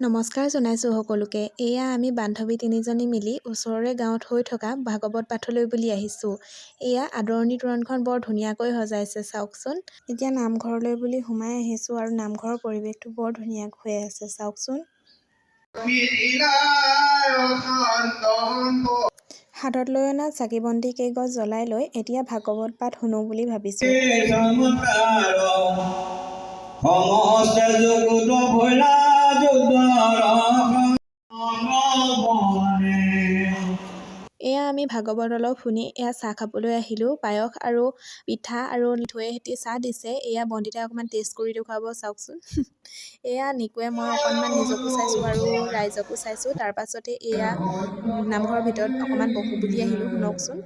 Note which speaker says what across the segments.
Speaker 1: নমস্কাৰ জনাইছোঁ সকলোকে। এয়া আমি বান্ধৱী তিনিজনী মিলি ওচৰৰে গাঁৱত হৈ থকা ভাগৱত পাঠলৈ বুলি আহিছোঁ। এয়া আদৰণি তোৰণখন বৰ ধুনীয়াকৈ সজাইছে চাওকচোন। এতিয়া নামঘৰলৈ বুলি সোমাই আহিছোঁ আৰু নামঘৰৰ পৰিৱেশটো বৰ ধুনীয়া হৈ আছে চাওকচোন। হাতত লৈ অনা চাকি বন্তি কেইগছ জ্বলাই লৈ এতিয়া ভাগৱত পাঠ শুনো বুলি ভাবিছোঁ। এয়া আমি ভাগৱত অলপ শুনি এয়া চাহ খাবলৈ আহিলোঁ। পায়স আৰু পিঠা আৰু মিঠৈয়ে সৈতে চাহ দিছে। এয়া বন্তিতে অকণমান টেষ্ট কৰি দেখুৱাব চাওকচোন। এয়া নিকুৱে মই অকণমান নিজকো চাইছোঁ আৰু ৰাইজকো চাইছোঁ। তাৰপাছতে এয়া নামঘৰৰ ভিতৰত অকণমান বহো বুলি আহিলোঁ, শুনকচোন।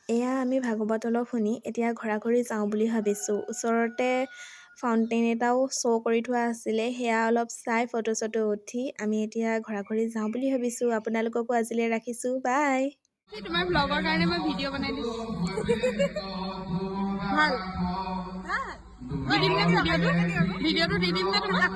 Speaker 1: এয়া আমি ভাগৱত অলপ শুনি এতিয়া ঘৰা-ঘৰি যাওঁ বুলি ভাবিছোঁ। ওচৰতে ফাউণ্টেইন এটাও শ্ব' কৰি থোৱা আছিলে, সেয়া অলপ চাই ফটো চটো উঠি আমি এতিয়া ঘৰা-ঘৰি যাওঁ বুলি ভাবিছোঁ। আপোনালোককো আজিলৈ ৰাখিছোঁ, বাই।
Speaker 2: তোমাৰ ব্লগৰ কাৰণে মই ভিডিঅ' বনাই দিছোঁ। ভাল দি দিম নে ভিডিঅ'টো দি দিম নে তোমাক?